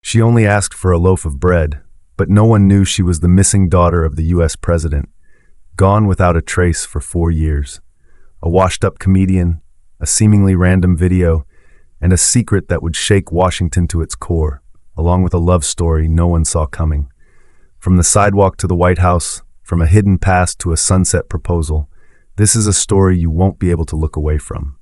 She only asked for a loaf of bread, but no one knew she was the missing daughter of the US president, gone without a trace for 4 years. A washed-up comedian, a seemingly random video, and a secret that would shake Washington to its core, along with a love story no one saw coming. From the sidewalk to the White House, from a hidden past to a sunset proposal, this is a story you won't be able to look away from.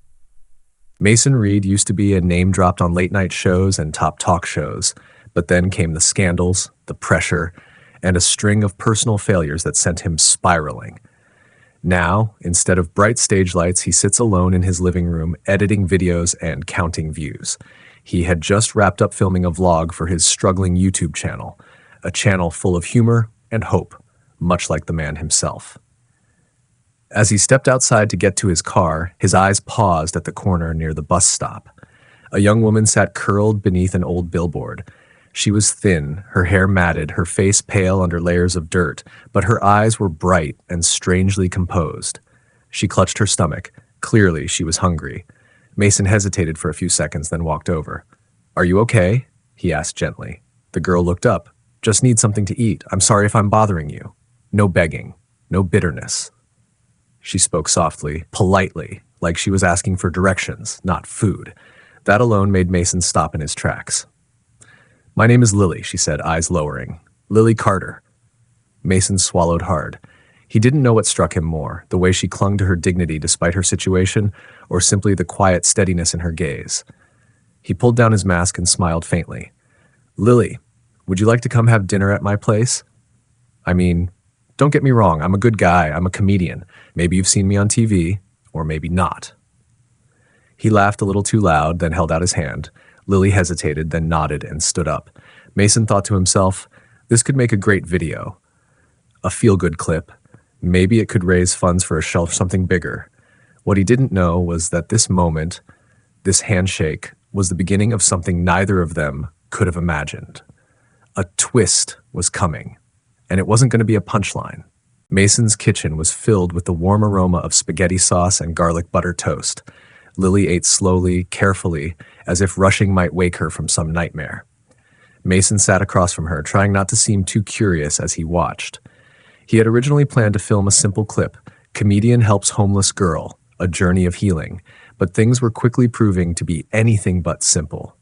Mason Reed used to be a name dropped on late-night shows and top talk shows, but then came the scandals, the pressure, and a string of personal failures that sent him spiraling. Now, instead of bright stage lights, he sits alone in his living room, editing videos and counting views. He had just wrapped up filming a vlog for his struggling YouTube channel, a channel full of humor and hope, much like the man himself. As he stepped outside to get to his car, his eyes paused at the corner near the bus stop. A young woman sat curled beneath an old billboard. She was thin, her hair matted, her face pale under layers of dirt, but her eyes were bright and strangely composed. She clutched her stomach. Clearly, she was hungry. Mason hesitated for a few seconds, then walked over. "Are you okay?" he asked gently. The girl looked up. "Just need something to eat. I'm sorry if I'm bothering you." No begging, no bitterness. She spoke softly, politely, like she was asking for directions, not food. That alone made Mason stop in his tracks. "My name is Lily," she said, eyes lowering. "Lily Carter." Mason swallowed hard. He didn't know what struck him more, the way she clung to her dignity despite her situation, or simply the quiet steadiness in her gaze. He pulled down his mask and smiled faintly. "Lily, would you like to come have dinner at my place? I mean, don't get me wrong, I'm a good guy, I'm a comedian. Maybe you've seen me on TV, or maybe not." He laughed a little too loud, then held out his hand. Lily hesitated, then nodded and stood up. Mason thought to himself, this could make a great video. A feel-good clip. Maybe it could raise funds for a shelf, something bigger. What he didn't know was that this moment, this handshake, was the beginning of something neither of them could have imagined. A twist was coming, and it wasn't going to be a punchline. Mason's kitchen was filled with the warm aroma of spaghetti sauce and garlic butter toast. Lily ate slowly, carefully, as if rushing might wake her from some nightmare. Mason sat across from her, trying not to seem too curious as he watched. He had originally planned to film a simple clip, "Comedian helps homeless girl, a journey of healing," but things were quickly proving to be anything but simple.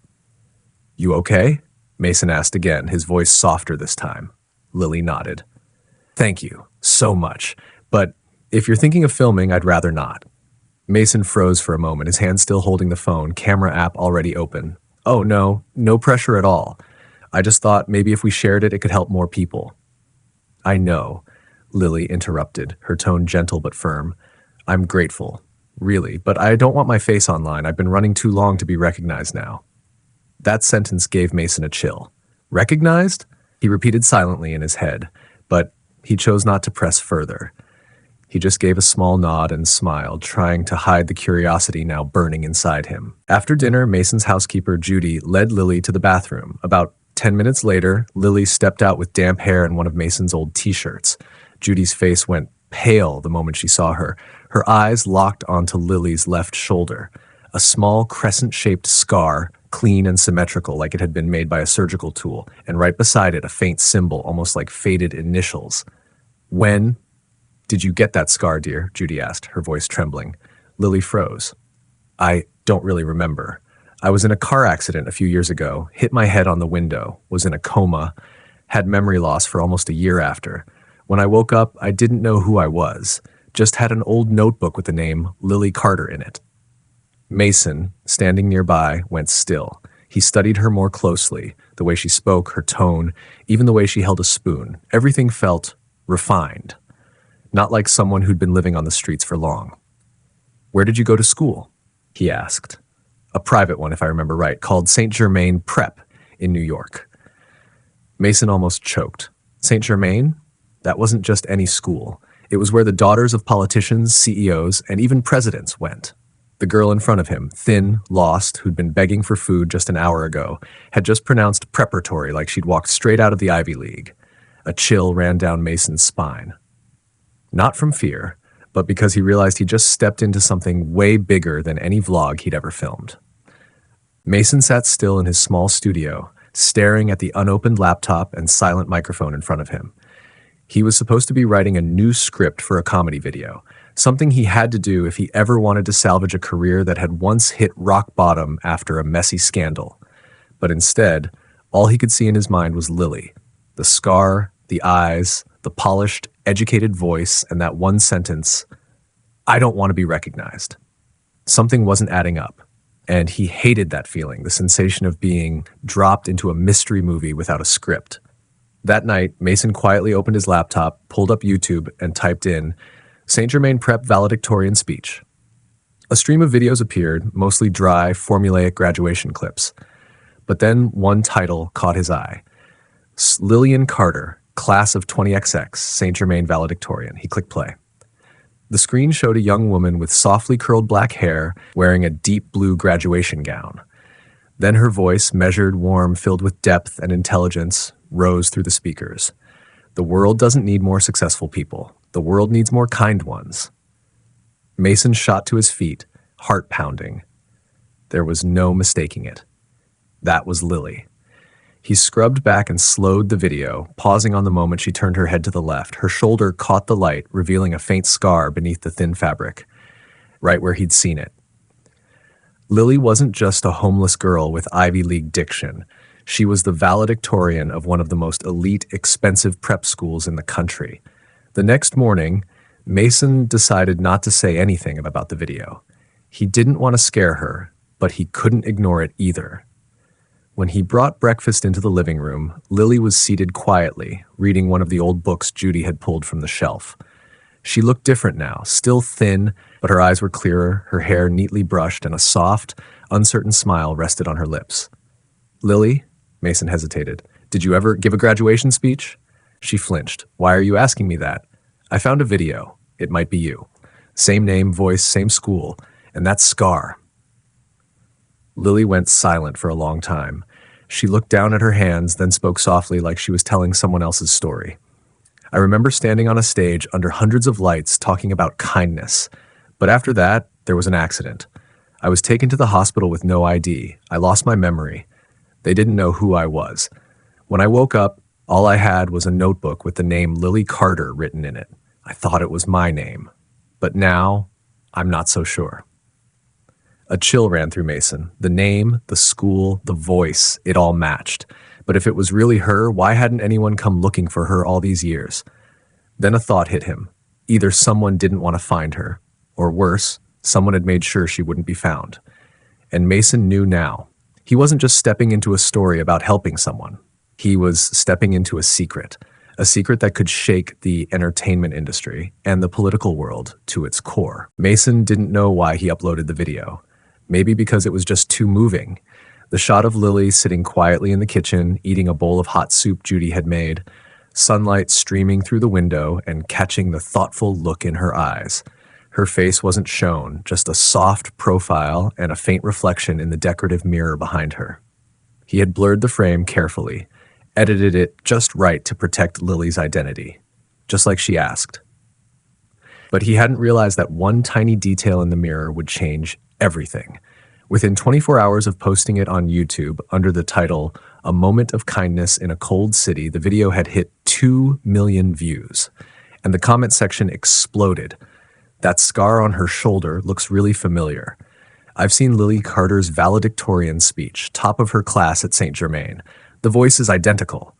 "You okay?" Mason asked again, his voice softer this time. Lily nodded. "Thank you, so much, but if you're thinking of filming, I'd rather not." Mason froze for a moment, his hand still holding the phone, camera app already open. "Oh, no pressure at all. I just thought maybe if we shared it, it could help more people." "I know," Lily interrupted, her tone gentle but firm. "I'm grateful, really, but I don't want my face online. I've been running too long to be recognized now." That sentence gave Mason a chill. "Recognized?" He repeated silently in his head, but he chose not to press further. He just gave a small nod and smiled, trying to hide the curiosity now burning inside him. After dinner, Mason's housekeeper, Judy, led Lily to the bathroom. About 10 minutes later, Lily stepped out with damp hair and one of Mason's old t-shirts. Judy's face went pale the moment she saw her. Her eyes locked onto Lily's left shoulder. A small crescent-shaped scar, clean and symmetrical like it had been made by a surgical tool, and right beside it a faint symbol, almost like faded initials. "When did you get that scar, dear?" Judy asked, her voice trembling. Lily froze. "I don't really remember. I was in a car accident a few years ago, hit my head on the window, was in a coma, had memory loss for almost a year after. When I woke up, I didn't know who I was, just had an old notebook with the name Lily Carter in it." Mason, standing nearby, went still. He studied her more closely, the way she spoke, her tone, even the way she held a spoon. Everything felt refined, not like someone who'd been living on the streets for long. "Where did you go to school?" he asked. "A private one, if I remember right, called St. Germain Prep in New York." Mason almost choked. St. Germain? That wasn't just any school. It was where the daughters of politicians, CEOs, and even presidents went. The girl in front of him, thin, lost, who'd been begging for food just an hour ago, had just pronounced preparatory like she'd walked straight out of the Ivy League. A chill ran down Mason's spine. Not from fear, but because he realized he just stepped into something way bigger than any vlog he'd ever filmed. Mason sat still in his small studio, staring at the unopened laptop and silent microphone in front of him. He was supposed to be writing a new script for a comedy video, something he had to do if he ever wanted to salvage a career that had once hit rock bottom after a messy scandal. But instead, all he could see in his mind was Lily, the scar, the eyes, the polished, educated voice, and that one sentence, "I don't want to be recognized." Something wasn't adding up, and he hated that feeling, the sensation of being dropped into a mystery movie without a script. That night, Mason quietly opened his laptop, pulled up YouTube, and typed in St. Germain Prep valedictorian speech. A stream of videos appeared, mostly dry, formulaic graduation clips. But then one title caught his eye. Lillian Carter, class of 20XX, St. Germain valedictorian. He clicked play. The screen showed a young woman with softly curled black hair wearing a deep blue graduation gown. Then her voice, measured, warm, filled with depth and intelligence, rose through the speakers. The world doesn't need more successful people. The world needs more kind ones. Mason shot to his feet, heart pounding. There was no mistaking it. That was Lily. He scrubbed back and slowed the video, pausing on the moment she turned her head to the left. Her shoulder caught the light, revealing a faint scar beneath the thin fabric, right where he'd seen it. Lily wasn't just a homeless girl with Ivy League diction. She was the valedictorian of one of the most elite, expensive prep schools in the country. The next morning, Mason decided not to say anything about the video. He didn't want to scare her, but he couldn't ignore it either. When he brought breakfast into the living room, Lily was seated quietly, reading one of the old books Judy had pulled from the shelf. She looked different now, still thin, but her eyes were clearer, her hair neatly brushed, and a soft, uncertain smile rested on her lips. "Lily?" Mason hesitated. "Did you ever give a graduation speech?" She flinched. "Why are you asking me that?" "I found a video. It might be you. Same name, voice, same school, and that scar." Lily went silent for a long time. She looked down at her hands, then spoke softly like she was telling someone else's story. "I remember standing on a stage under hundreds of lights talking about kindness. But after that, there was an accident. I was taken to the hospital with no ID. I lost my memory. They didn't know who I was. When I woke up, all I had was a notebook with the name Lily Carter written in it. I thought it was my name. But now, I'm not so sure." A chill ran through Mason. The name, the school, the voice, it all matched. But if it was really her, why hadn't anyone come looking for her all these years? Then a thought hit him. Either someone didn't want to find her, or worse, someone had made sure she wouldn't be found. And Mason knew now. He wasn't just stepping into a story about helping someone. He was stepping into a secret that could shake the entertainment industry and the political world to its core. Mason didn't know why he uploaded the video. Maybe because it was just too moving. The shot of Lily sitting quietly in the kitchen, eating a bowl of hot soup Judy had made, sunlight streaming through the window and catching the thoughtful look in her eyes. Her face wasn't shown, just a soft profile and a faint reflection in the decorative mirror behind her. He had blurred the frame carefully, edited it just right to protect Lily's identity, just like she asked. But he hadn't realized that one tiny detail in the mirror would change everything. Within 24 hours of posting it on YouTube under the title, "A Moment of Kindness in a Cold City," the video had hit 2 million views, and the comment section exploded. "That scar on her shoulder looks really familiar. I've seen Lily Carter's valedictorian speech, top of her class at St. Germain. The voice is identical.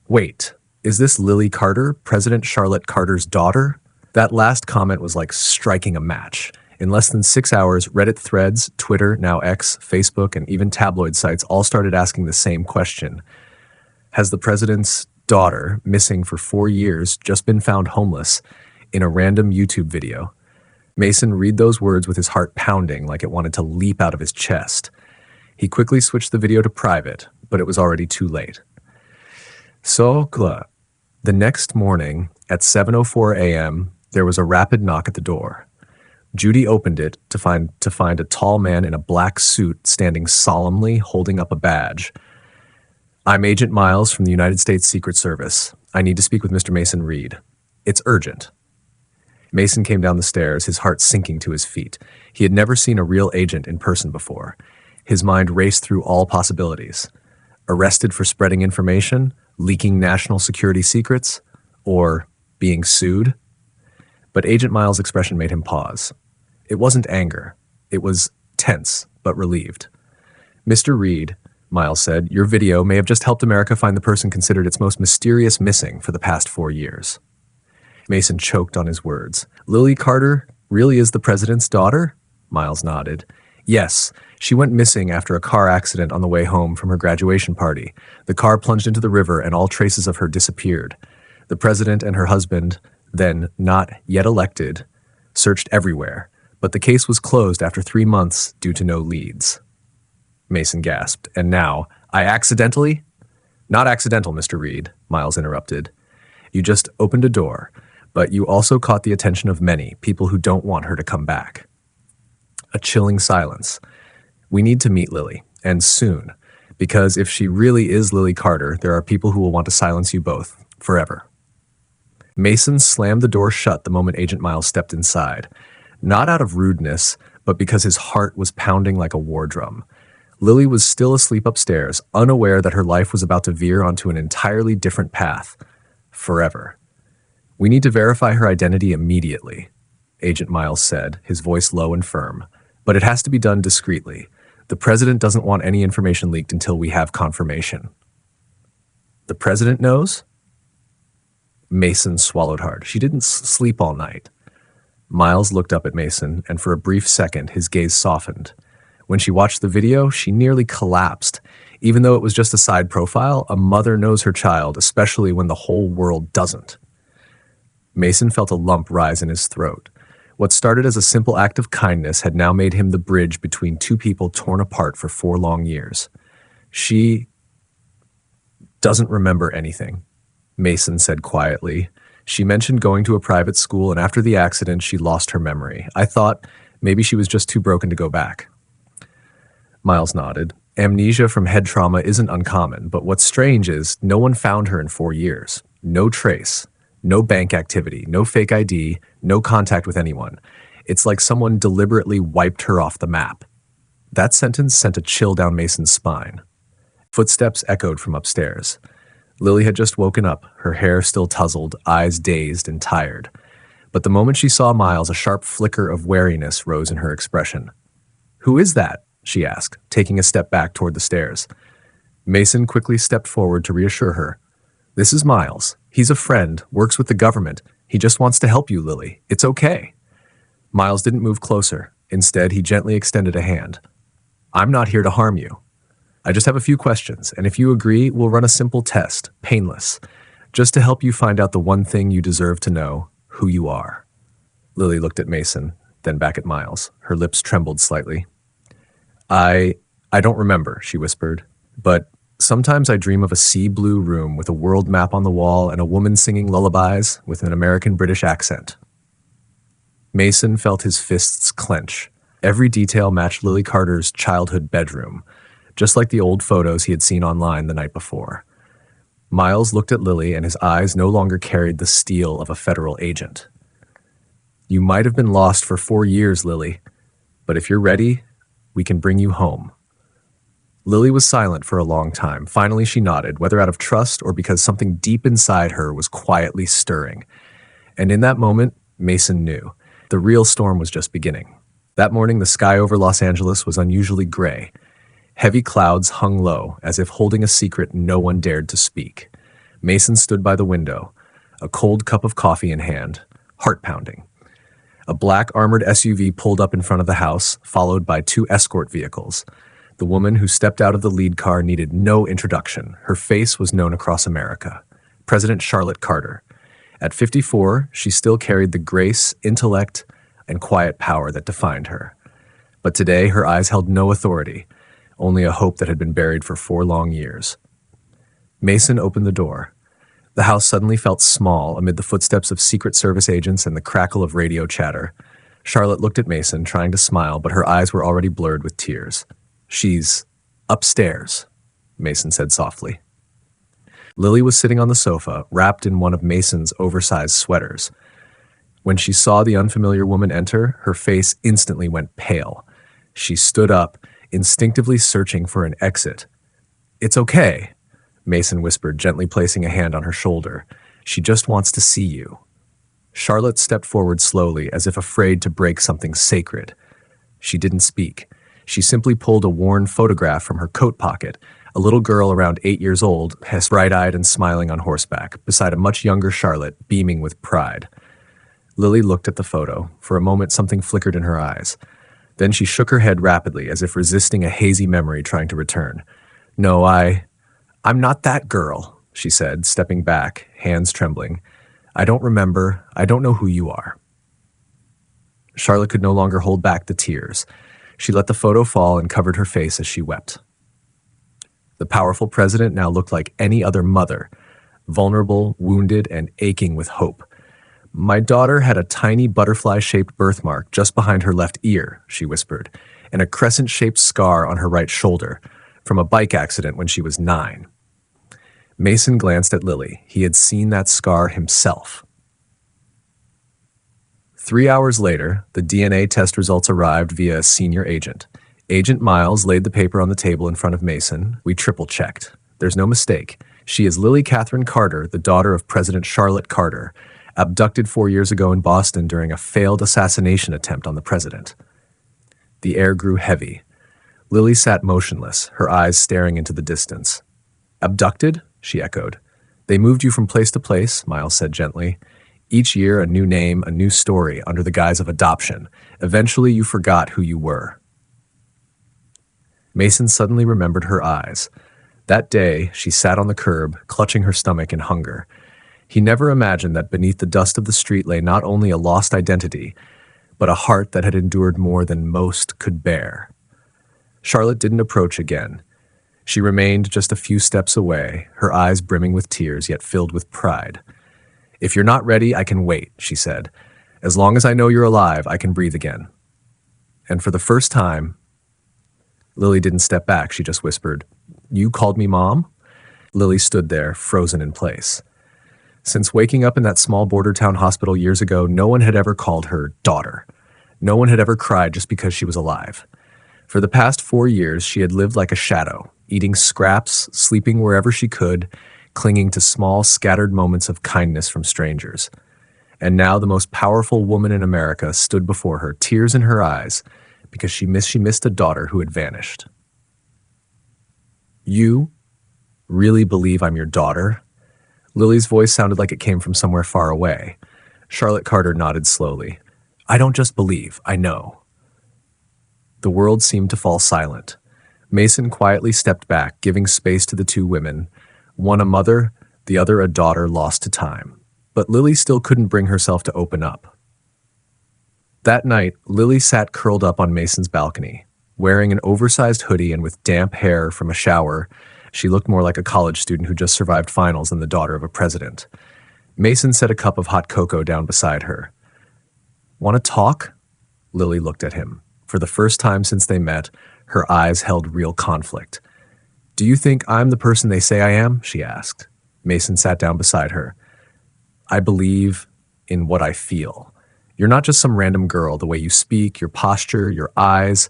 Wait, is this Lily Carter, President Charlotte Carter's daughter?" That last comment was like striking a match. In less than 6 hours, Reddit threads, Twitter, now X, Facebook, and even tabloid sites all started asking the same question. Has the president's daughter, missing for 4 years, just been found homeless in a random YouTube video? Mason read those words with his heart pounding like it wanted to leap out of his chest. He quickly switched the video to private, but it was already too late. The next morning, at 7:04 a.m., there was a rapid knock at the door. Judy opened it to find a tall man in a black suit standing solemnly holding up a badge. "I'm Agent Miles from the United States Secret Service. I need to speak with Mr. Mason Reed. It's urgent." Mason came down the stairs, his heart sinking to his feet. He had never seen a real agent in person before. His mind raced through all possibilities. Arrested for spreading information, leaking national security secrets, or being sued? But Agent Miles' expression made him pause. It wasn't anger. It was tense, but relieved. Mr. Reed, Miles said, your video may have just helped America find the person considered its most mysterious missing for the past 4 years. Mason choked on his words. Lily Carter really is the president's daughter? Miles nodded. Yes, she went missing after a car accident on the way home from her graduation party. The car plunged into the river and all traces of her disappeared. The president and her husband, then not yet elected, searched everywhere, but the case was closed after 3 months due to no leads. Mason gasped. And now, I accidentally? Not accidental, Mr. Reed, Miles interrupted. You just opened a door, but you also caught the attention of many, people who don't want her to come back. A chilling silence. We need to meet Lily, and soon, because if she really is Lily Carter, there are people who will want to silence you both, forever. Mason slammed the door shut the moment Agent Miles stepped inside, not out of rudeness, but because his heart was pounding like a war drum. Lily was still asleep upstairs, unaware that her life was about to veer onto an entirely different path, forever. We need to verify her identity immediately, Agent Miles said, his voice low and firm, but it has to be done discreetly. The president doesn't want any information leaked until we have confirmation. The president knows? Mason swallowed hard. She didn't sleep all night. Miles looked up at Mason, and for a brief second, his gaze softened. When she watched the video, she nearly collapsed. Even though it was just a side profile, a mother knows her child, especially when the whole world doesn't. Mason felt a lump rise in his throat. What started as a simple act of kindness had now made him the bridge between two people torn apart for 4 long years. She doesn't remember anything, Mason said quietly. She mentioned going to a private school, and after the accident, she lost her memory. I thought maybe she was just too broken to go back. Miles nodded. Amnesia from head trauma isn't uncommon, but what's strange is no one found her in 4 years. No trace. No bank activity, no fake ID, no contact with anyone. It's like someone deliberately wiped her off the map. That sentence sent a chill down Mason's spine. Footsteps echoed from upstairs. Lily had just woken up, her hair still tousled, eyes dazed and tired. But the moment she saw Miles, a sharp flicker of wariness rose in her expression. "Who is that?" she asked, taking a step back toward the stairs. Mason quickly stepped forward to reassure her. "This is Miles. He's a friend, works with the government. He just wants to help you, Lily. It's okay." Miles didn't move closer. Instead, he gently extended a hand. "I'm not here to harm you. I just have a few questions, and if you agree, we'll run a simple test, painless, just to help you find out the one thing you deserve to know, who you are." Lily looked at Mason, then back at Miles. Her lips trembled slightly. I don't remember," she whispered, "but sometimes I dream of a sea blue room with a world map on the wall and a woman singing lullabies with an American-British accent." Mason felt his fists clench. Every detail matched Lily Carter's childhood bedroom, just like the old photos he had seen online the night before. Miles looked at Lily, and his eyes no longer carried the steel of a federal agent. "You might have been lost for 4 years, Lily, but if you're ready, we can bring you home." Lily was silent for a long time. Finally, she nodded, whether out of trust or because something deep inside her was quietly stirring. And in that moment, Mason knew. The real storm was just beginning. That morning, the sky over Los Angeles was unusually gray. Heavy clouds hung low, as if holding a secret no one dared to speak. Mason stood by the window, a cold cup of coffee in hand, heart pounding. A black armored SUV pulled up in front of the house, followed by 2 escort vehicles. The woman who stepped out of the lead car needed no introduction. Her face was known across America. President Charlotte Carter. At 54, she still carried the grace, intellect, and quiet power that defined her. But today, her eyes held no authority, only a hope that had been buried for 4 long years. Mason opened the door. The house suddenly felt small amid the footsteps of Secret Service agents and the crackle of radio chatter. Charlotte looked at Mason, trying to smile, but her eyes were already blurred with tears. "She's upstairs," Mason said softly. Lily was sitting on the sofa, wrapped in one of Mason's oversized sweaters. When she saw the unfamiliar woman enter, her face instantly went pale. She stood up, instinctively searching for an exit. It's okay, Mason whispered, gently placing a hand on her shoulder. She just wants to see you. Charlotte stepped forward slowly, as if afraid to break something sacred. She didn't speak. She simply pulled a worn photograph from her coat pocket, a little girl around 8 years old, bright-eyed and smiling on horseback, beside a much younger Charlotte, beaming with pride. Lily looked at the photo. For a moment, something flickered in her eyes. Then she shook her head rapidly, as if resisting a hazy memory trying to return. No, I'm not that girl, she said, stepping back, hands trembling. I don't remember. I don't know who you are. Charlotte could no longer hold back the tears. She let the photo fall and covered her face as she wept. The powerful president now looked like any other mother, vulnerable, wounded, and aching with hope. My daughter had a tiny butterfly-shaped birthmark just behind her left ear, she whispered, and a crescent-shaped scar on her right shoulder, from a bike accident when she was 9. Mason glanced at Lily. He had seen that scar himself. 3 hours later, the DNA test results arrived via a senior agent. Agent Miles laid the paper on the table in front of Mason. We triple-checked. There's no mistake. She is Lily Catherine Carter, the daughter of President Charlotte Carter, abducted 4 years ago in Boston during a failed assassination attempt on the president. The air grew heavy. Lily sat motionless, her eyes staring into the distance. Abducted? She echoed. They moved you from place to place, Miles said gently. Each year, a new name, a new story, under the guise of adoption. Eventually, you forgot who you were. Mason suddenly remembered her eyes. That day, she sat on the curb, clutching her stomach in hunger. He never imagined that beneath the dust of the street lay not only a lost identity, but a heart that had endured more than most could bear. Charlotte didn't approach again. She remained just a few steps away, her eyes brimming with tears, yet filled with pride. If you're not ready, I can wait, she said. As long as I know you're alive, I can breathe again. And for the first time, Lily didn't step back, she just whispered, You called me Mom? Lily stood there, frozen in place. Since waking up in that small border town hospital years ago, no one had ever called her daughter. No one had ever cried just because she was alive. For the past 4 years, she had lived like a shadow, eating scraps, sleeping wherever she could, clinging to small, scattered moments of kindness from strangers. And now the most powerful woman in America stood before her, tears in her eyes, because she missed a daughter who had vanished. You really believe I'm your daughter? Lily's voice sounded like it came from somewhere far away. Charlotte Carter nodded slowly. I don't just believe, I know. The world seemed to fall silent. Mason quietly stepped back, giving space to the two women, one a mother, the other a daughter lost to time. But Lily still couldn't bring herself to open up. That night, Lily sat curled up on Mason's balcony. Wearing an oversized hoodie and with damp hair from a shower, she looked more like a college student who just survived finals than the daughter of a president. Mason set a cup of hot cocoa down beside her. Want to talk? Lily looked at him. For the first time since they met, her eyes held real conflict. Do you think I'm the person they say I am? She asked. Mason sat down beside her. I believe in what I feel. You're not just some random girl. The way you speak, your posture, your eyes,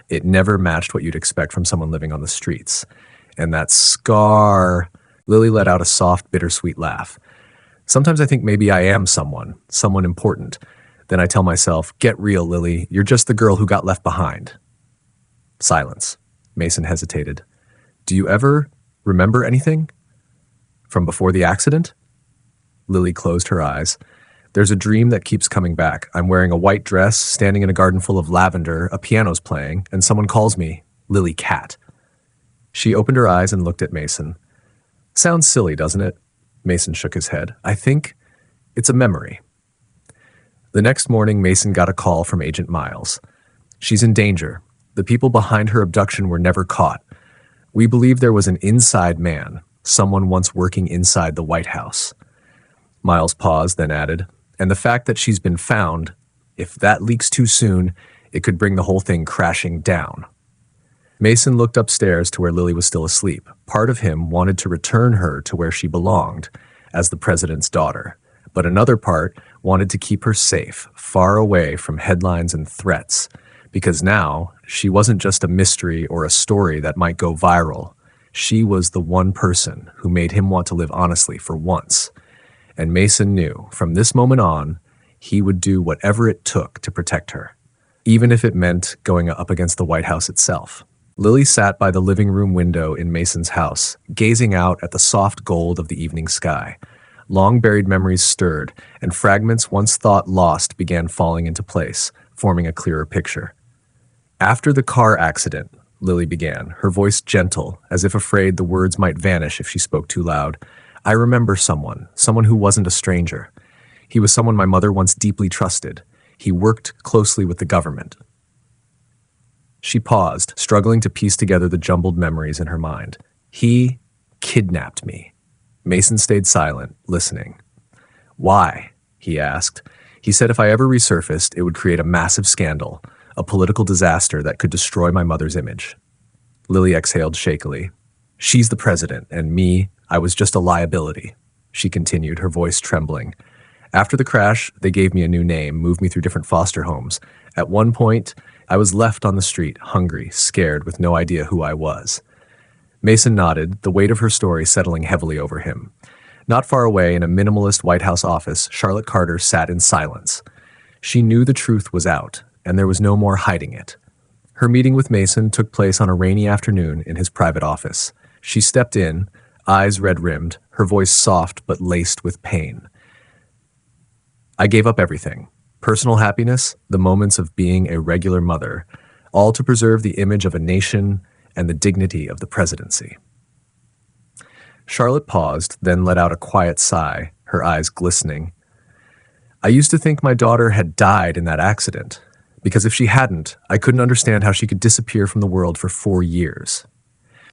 it never matched what you'd expect from someone living on the streets. And that scar... Lily let out a soft, bittersweet laugh. Sometimes I think maybe I am someone important. Then I tell myself, get real, Lily. You're just the girl who got left behind. Silence. Mason hesitated. Do you ever remember anything? From before the accident? Lily closed her eyes. There's a dream that keeps coming back. I'm wearing a white dress, standing in a garden full of lavender, a piano's playing, and someone calls me Lily Cat. She opened her eyes and looked at Mason. Sounds silly, doesn't it? Mason shook his head. I think it's a memory. The next morning, Mason got a call from Agent Miles. She's in danger. The people behind her abduction were never caught. We believe there was an inside man, someone once working inside the White House. Miles paused, then added, and the fact that she's been found, if that leaks too soon, it could bring the whole thing crashing down. Mason looked upstairs to where Lily was still asleep. Part of him wanted to return her to where she belonged, as the president's daughter. But another part wanted to keep her safe, far away from headlines and threats, because now she wasn't just a mystery or a story that might go viral. She was the one person who made him want to live honestly for once. And Mason knew, from this moment on, he would do whatever it took to protect her, even if it meant going up against the White House itself. Lily sat by the living room window in Mason's house, gazing out at the soft gold of the evening sky. Long-buried memories stirred, and fragments once thought lost began falling into place, forming a clearer picture. After the car accident, Lily began, her voice gentle, as if afraid the words might vanish if she spoke too loud. I remember someone who wasn't a stranger. He was someone my mother once deeply trusted. He worked closely with the government. She paused, struggling to piece together the jumbled memories in her mind. He kidnapped me. Mason stayed silent, listening. Why? He asked. He said if I ever resurfaced, it would create a massive scandal, a political disaster that could destroy my mother's image. Lily exhaled shakily. She's the president, and me, I was just a liability, she continued, her voice trembling. After the crash, they gave me a new name, moved me through different foster homes. At one point, I was left on the street, hungry, scared, with no idea who I was. Mason nodded, the weight of her story settling heavily over him. Not far away, in a minimalist White House office, Charlotte Carter sat in silence. She knew the truth was out, and there was no more hiding it. Her meeting with Mason took place on a rainy afternoon in his private office. She stepped in, eyes red-rimmed, her voice soft but laced with pain. I gave up everything. Personal happiness, the moments of being a regular mother, all to preserve the image of a nation and the dignity of the presidency. Charlotte paused, then let out a quiet sigh, her eyes glistening. I used to think my daughter had died in that accident, because if she hadn't, I couldn't understand how she could disappear from the world for 4 years.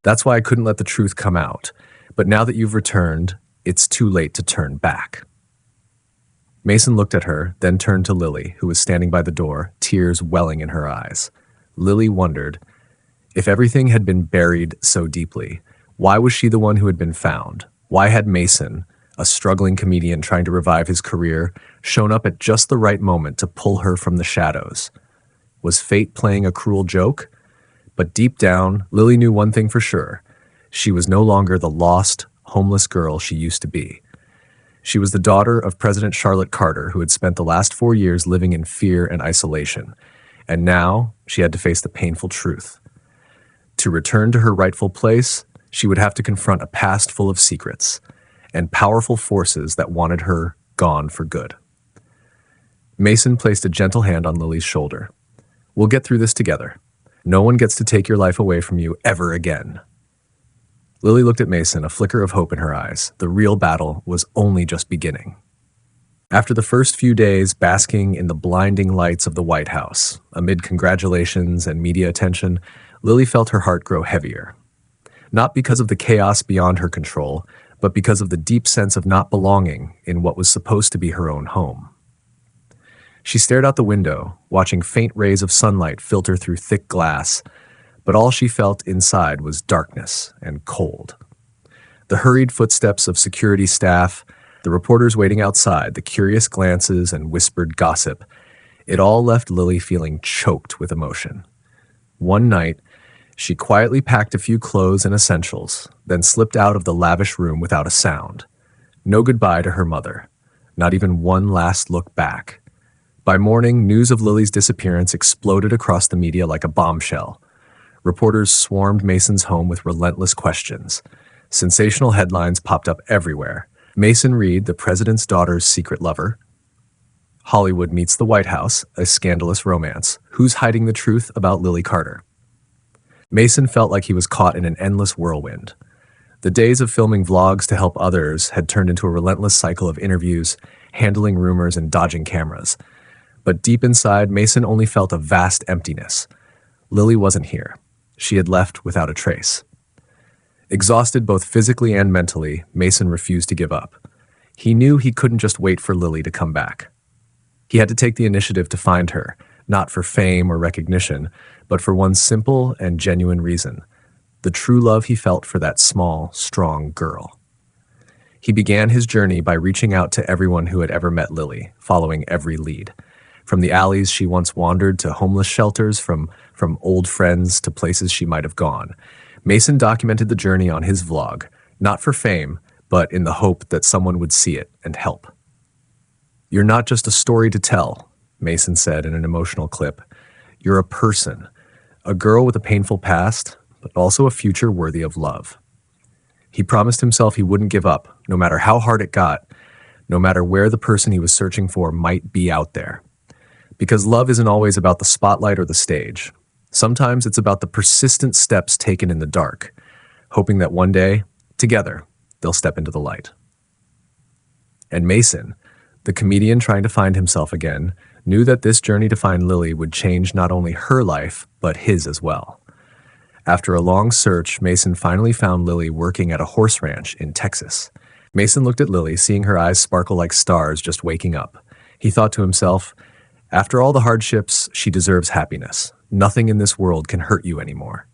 That's why I couldn't let the truth come out. But now that you've returned, it's too late to turn back. Mason looked at her, then turned to Lily, who was standing by the door, tears welling in her eyes. Lily wondered, if everything had been buried so deeply, why was she the one who had been found? Why had Mason, a struggling comedian trying to revive his career, shown up at just the right moment to pull her from the shadows? Was fate playing a cruel joke? But deep down, Lily knew one thing for sure. She was no longer the lost, homeless girl she used to be. She was the daughter of President Charlotte Carter, who had spent the last 4 years living in fear and isolation. And now she had to face the painful truth. To return to her rightful place, she would have to confront a past full of secrets and powerful forces that wanted her gone for good. Mason placed a gentle hand on Lily's shoulder. We'll get through this together. No one gets to take your life away from you ever again. Lily looked at Mason, a flicker of hope in her eyes. The real battle was only just beginning. After the first few days basking in the blinding lights of the White House, amid congratulations and media attention, Lily felt her heart grow heavier. Not because of the chaos beyond her control, but because of the deep sense of not belonging in what was supposed to be her own home. She stared out the window, watching faint rays of sunlight filter through thick glass, but all she felt inside was darkness and cold. The hurried footsteps of security staff, the reporters waiting outside, the curious glances and whispered gossip, it all left Lily feeling choked with emotion. One night, she quietly packed a few clothes and essentials, then slipped out of the lavish room without a sound. No goodbye to her mother, not even one last look back. By morning, news of Lily's disappearance exploded across the media like a bombshell. Reporters swarmed Mason's home with relentless questions. Sensational headlines popped up everywhere. Mason Reed, the president's daughter's secret lover. Hollywood meets the White House, a scandalous romance. Who's hiding the truth about Lily Carter? Mason felt like he was caught in an endless whirlwind. The days of filming vlogs to help others had turned into a relentless cycle of interviews, handling rumors and dodging cameras. But deep inside, Mason only felt a vast emptiness. Lily wasn't here. She had left without a trace. Exhausted both physically and mentally, Mason refused to give up. He knew he couldn't just wait for Lily to come back. He had to take the initiative to find her, not for fame or recognition, but for one simple and genuine reason: the true love he felt for that small, strong girl. He began his journey by reaching out to everyone who had ever met Lily, following every lead. From the alleys she once wandered to homeless shelters, from old friends to places she might have gone. Mason documented the journey on his vlog, not for fame, but in the hope that someone would see it and help. "You're not just a story to tell," Mason said in an emotional clip. "You're a person, a girl with a painful past, but also a future worthy of love." He promised himself he wouldn't give up, no matter how hard it got, no matter where the person he was searching for might be out there. Because love isn't always about the spotlight or the stage. Sometimes it's about the persistent steps taken in the dark, hoping that one day, together, they'll step into the light. And Mason, the comedian trying to find himself again, knew that this journey to find Lily would change not only her life, but his as well. After a long search, Mason finally found Lily working at a horse ranch in Texas. Mason looked at Lily, seeing her eyes sparkle like stars just waking up. He thought to himself, after all the hardships, she deserves happiness. Nothing in this world can hurt you anymore.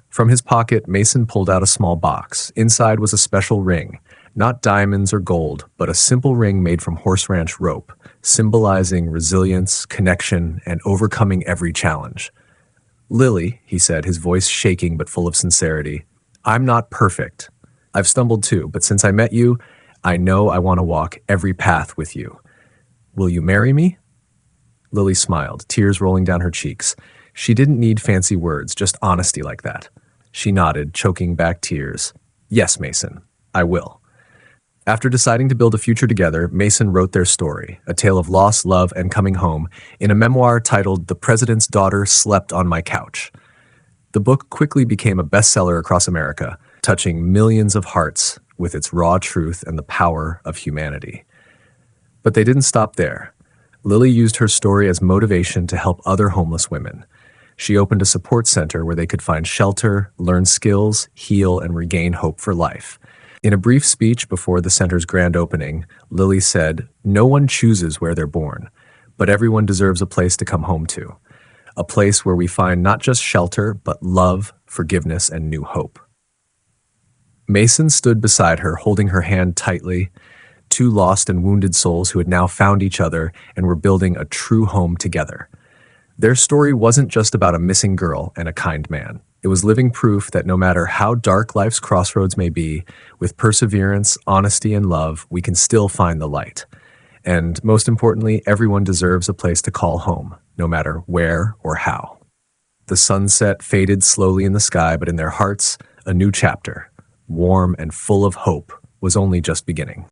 From his pocket, Mason pulled out a small box. Inside was a special ring, not diamonds or gold, but a simple ring made from horse ranch rope, symbolizing resilience, connection, and overcoming every challenge. "Lily," he said, his voice shaking but full of sincerity, "I'm not perfect. I've stumbled too, but since I met you, I know I want to walk every path with you. Will you marry me?" Lily smiled, tears rolling down her cheeks. She didn't need fancy words, just honesty like that. She nodded, choking back tears. "Yes, Mason, I will." After deciding to build a future together, Mason wrote their story, a tale of loss, love, and coming home, in a memoir titled The President's Daughter Slept on My Couch. The book quickly became a bestseller across America, touching millions of hearts with its raw truth and the power of humanity. But they didn't stop there. Lily used her story as motivation to help other homeless women. She opened a support center where they could find shelter, learn skills, heal, and regain hope for life. In a brief speech before the center's grand opening, Lily said, "No one chooses where they're born, but everyone deserves a place to come home to. A place where we find not just shelter, but love, forgiveness, and new hope." Mason stood beside her, holding her hand tightly, two lost and wounded souls who had now found each other and were building a true home together. Their story wasn't just about a missing girl and a kind man. It was living proof that no matter how dark life's crossroads may be, with perseverance, honesty, and love, we can still find the light. And most importantly, everyone deserves a place to call home, no matter where or how. The sunset faded slowly in the sky, but in their hearts, a new chapter, warm and full of hope, was only just beginning.